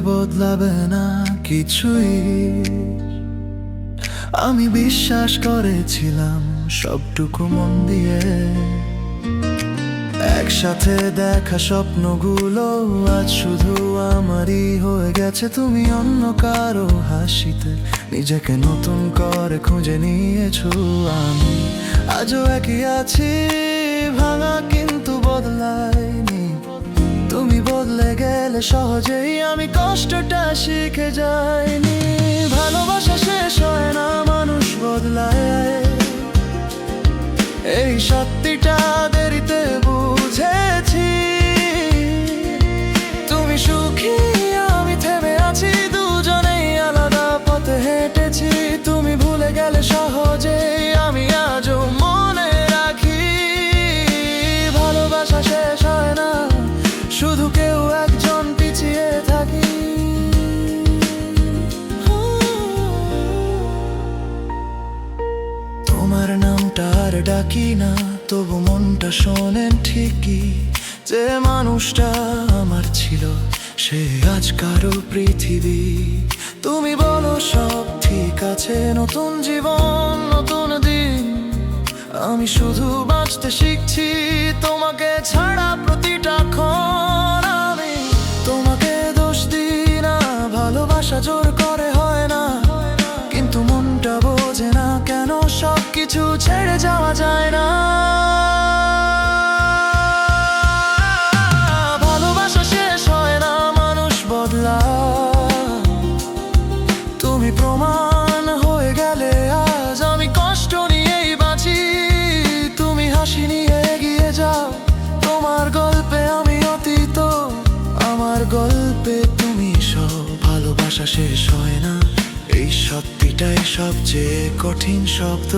বদলাবে না কিছুই। আমি বিশ্বাস করেছিলাম সবটুকু মন দিয়ে, একসাথে দেখা স্বপ্নগুলো আজ শুধু আমারই হয়ে গেছে। তুমি অন্য কারো হাসিতে নিজেকে নতুন করে খুঁজে নিয়েছো। আমি আজও একই আছি, ভাঙা কিন্তু বদলাইনি। তুমি বদলে গেলে সহজেই আমি কষ্টটা শিখে যাইনি। ভালোবাসা শেষ হয় না, মানুষ বদলায়, এই সত্যিটা দেরিতে বুঝেছি। তুমি সুখী, আমি থেমে আছি, দুজনেই আলাদা পথে হেঁটেছি। তুমি ভুলে গেলে সহজেই, আমি আজও মনে রাখি। ভালোবাসা শেষ হয় না, শুধু কেউ একজন পিছিয়ে থাকি। তোমার নামটা আর ডাকি না, তবু মনটা শোনেন ঠিকই। যে মানুষটা আমার ছিল, সে আজ কারো পৃথিবী। তুমি বলো সব ঠিক আছে, নতুন জীবন, নতুন দিন। আমি শুধু বাঁচতে শিখছি তোমাকে ছাড়া প্রতিটা ক্ষণ। আমি তোমাকে দোষ দিই না, ভালোবাসা জোর করে হয় না, কিন্তু মনটা বোঝে না কেন সব কিছু ছেড়ে যাওয়া যায় না। ভালোবাসা শেষ হয় না, মানুষ বদলায়। তুমি প্রমাণ হয়ে গেলে আজ আমি কষ্ট নিয়েই বাঁচি। তুমি হাসি নিয়ে এগিয়ে যাও, তোমার গল্পে আমি অতীত, আমার গল্পে তুমি সব। ভালোবাসা শেষ হয় না, এই সত্যিটাই সবচেয়ে কঠিন শব্দ।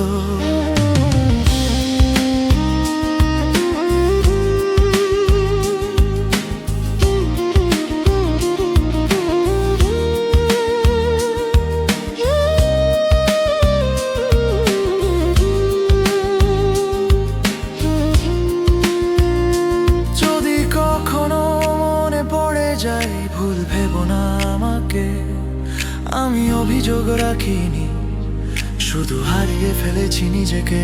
যদি কখনো মনে পড়ে যায়, ভুল ভেবো না আমাকে। আমি অভিযোগ রাখিনি, শুধু হারিয়ে ফেলেছি নিজেকে।